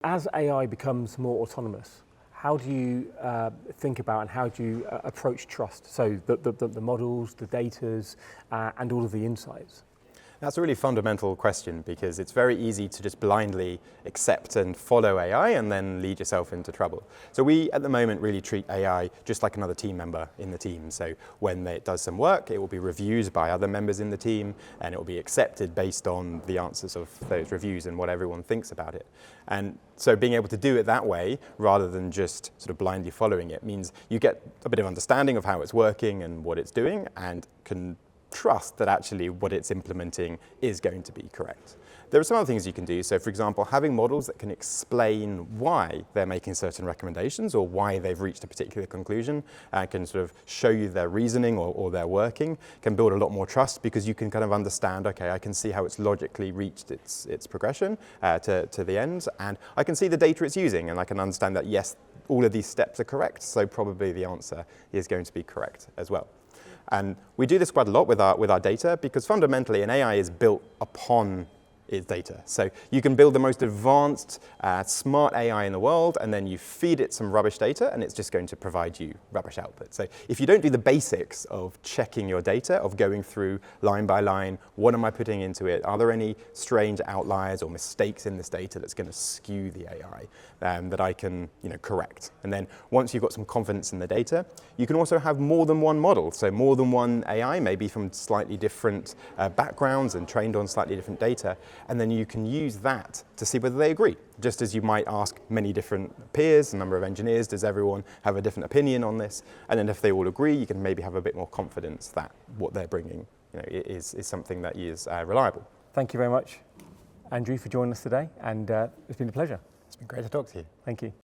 As AI becomes more autonomous, how do you think about and how do you approach trust? So the models, the datas, and all of the insights. That's a really fundamental question because it's very easy to just blindly accept and follow AI and then lead yourself into trouble. So we, at the moment, really treat AI just like another team member in the team. So when it does some work, it will be reviewed by other members in the team and it will be accepted based on the answers of those reviews and what everyone thinks about it. And so being able to do it that way, rather than just sort of blindly following it, means you get a bit of understanding of how it's working and what it's doing and can trust that actually what it's implementing is going to be correct. There are some other things you can do. So for example, having models that can explain why they're making certain recommendations or why they've reached a particular conclusion and can sort of show you their reasoning or their working can build a lot more trust because you can kind of understand, okay, I can see how it's logically reached its progression to the end, and I can see the data it's using, and I can understand that, yes, all of these steps are correct, so probably the answer is going to be correct as well. And we do this quite a lot with our data because fundamentally an AI is built upon its data. So you can build the most advanced, smart AI in the world, and then you feed it some rubbish data, and it's just going to provide you rubbish output. So if you don't do the basics of checking your data, of going through line by line, what am I putting into it? Are there any strange outliers or mistakes in this data that's going to skew the AI that I can correct? And then once you've got some confidence in the data, you can also have more than one model. So more than one AI, maybe from slightly different backgrounds and trained on slightly different data. And then you can use that to see whether they agree. Just as you might ask many different peers, a number of engineers, does everyone have a different opinion on this? And then if they all agree, you can maybe have a bit more confidence that what they're bringing is something that is reliable. Thank you very much, Andrew, for joining us today, and it's been a pleasure. It's been great to talk to you. Thank you.